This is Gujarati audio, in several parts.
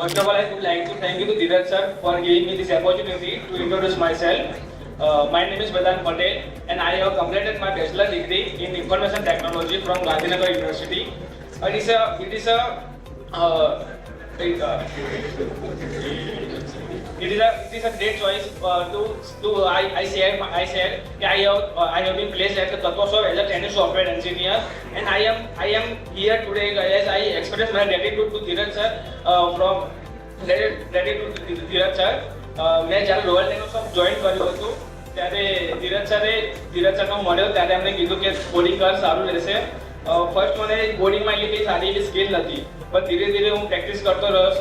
First of all, I would like to thank you to Dheeraj sir for giving me this opportunity to introduce myself. My name is Vedant Patel and I have completed my bachelor degree in information technology from Gandhinagar University. It is a great choice I said I have been placed at the Tattvasov as a training software engineer, and I am here today as I express my gratitude to Dheeraj sir gratitude to Dheeraj sir. મેં જ્યારે રોયલ નેનોસોફ્ટ જોઈન કર્યું હતું ત્યારે ધીરજ સરનો મળ્યો ત્યારે એમણે કીધું કે કોડિંગ કર સારું રહેશે. ફર્સ્ટ મને કોડિંગમાં એટલી કંઈ સારી એવી સ્કિલ નથી, પણ ધીરે ધીરે હું પ્રેક્ટિસ કરતો રહ્યો.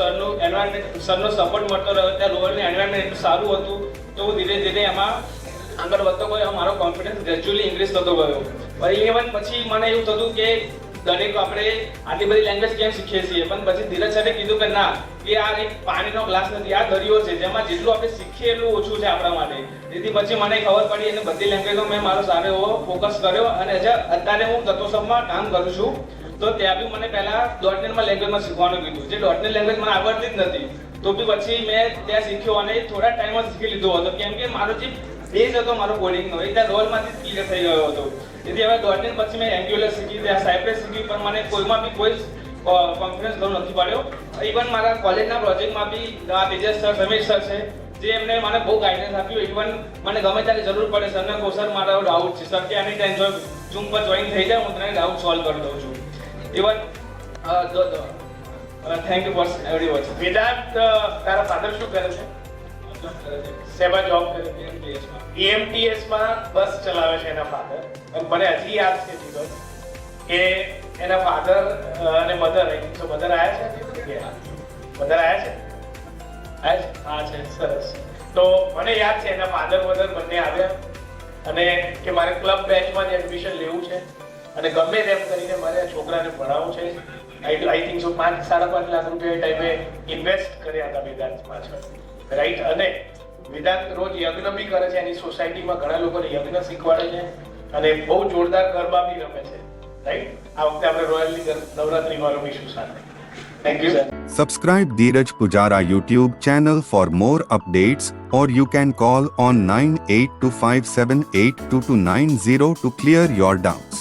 સરનો સપોર્ટ મળતો રહ્યો. ત્યાં રોયલનું એન્વાયરમેન્ટ એટલું સારું હતું તો હું ધીરે ધીરે એમાં આગળ વધતો ગયો. મારો કોન્ફિડન્સ ગ્રેજ્યુઅલી ઇન્ક્રીઝ થતો ગયો. ઇવન પછી મને એવું થતું કે દરેક આપણે આટલી બધી લેંગ્વેજ કેમ શીખીએ છીએ, પણ પછી ધીરજ સરે કીધું કે ના, કે આ એક પાણીનો ગ્લાસ નથી, આ દરિયો છે જેમાં જેટલું આપણે શીખીએ એટલું ઓછું છે આપણા માટે. તેથી પછી મને ખબર પડી અને બધી લેંગ્વેજમાં મેં મારો સારો એવો ફોકસ કર્યો અને અત્યારે હું તત્વસબમાં કામ કરું છું. તો ત્યાં બી મને પહેલા .NETમાં લેંગ્વેજમાં શીખવાનું કીધું, જે .NET લેંગ્વેજ મને આવડતી જ નથી. તો બી પછી મેં ત્યાં શીખ્યો અને થોડા ટાઈમમાં શીખી લીધો હતો, કેમ કે મારો જે બેઝ હતો મારો કોડિંગનો એ ત્યાં રોલમાંથી ક્લિયર થઈ ગયો હતો. તેથી હવે .NET પછી મેં એન્ગ્યુલર શીખી, ત્યાં સાયપ્રેસ શીખી, પણ મને કોઈમાં બી કોઈ કોન્ફિડન્સ ઘણો નથી પડ્યો. ઇવન મારા કોલેજના પ્રોજેક્ટમાં બી તેજસ સર, રમેશ સર છે, જે એમને મને બહુ ગાઈડન્સ આપ્યું. ઇવન મને ગમે ત્યારે જરૂર પડે સરને કહું, સર મારો ડાઉટ છે, સર કે આની ટાઈમ ઝૂમ પર જોઈન થઈ જાય, હું તને ડાઉટ સોલ્વ કરી દઉં છું. Even thank you for every watch. Vedant, તારા ફાધર શું કરે છે? શેમાં જોબ કરે છે? EMTS માં બસ ચલાવે છે એના ફાધર. અને મને હજી યાદ છે દિવસ કે એના ફાધર અને મધર મધર આવ્યા છે. મધર આવ્યા છે? હા છે, સરસ. તો મને યાદ છે એના ફાધર મધર બંને આવ્યા અને કે મારે ક્લબ બેચમાં જ એડમિશન લેવું છે અને ગમે તેમ કરીને મારે આ છોકરાને ભણાવવું છે. આઈ થિંક સો 5-5.5 લાખ રૂપિયા એ ટાઈમે ઇન્વેસ્ટ કર્યા હતા વેદાંત પાછળ, રાઈટ? અને વેદાંત રોજ યજ્ઞ બી કરે છે, એની સોસાયટીમાં ઘણા લોકોને યજ્ઞ શીખવાડે છે અને બહુ જોરદાર ગરબા બી રમે છે, રાઈટ? આ વખતે આપણે રોયલની નવરાત્રીમાં રમીશું સાથે. Thank you, sir. Subscribe Dheeraj Pujara YouTube channel for more updates, or you can call on 9825782290 to clear your doubts.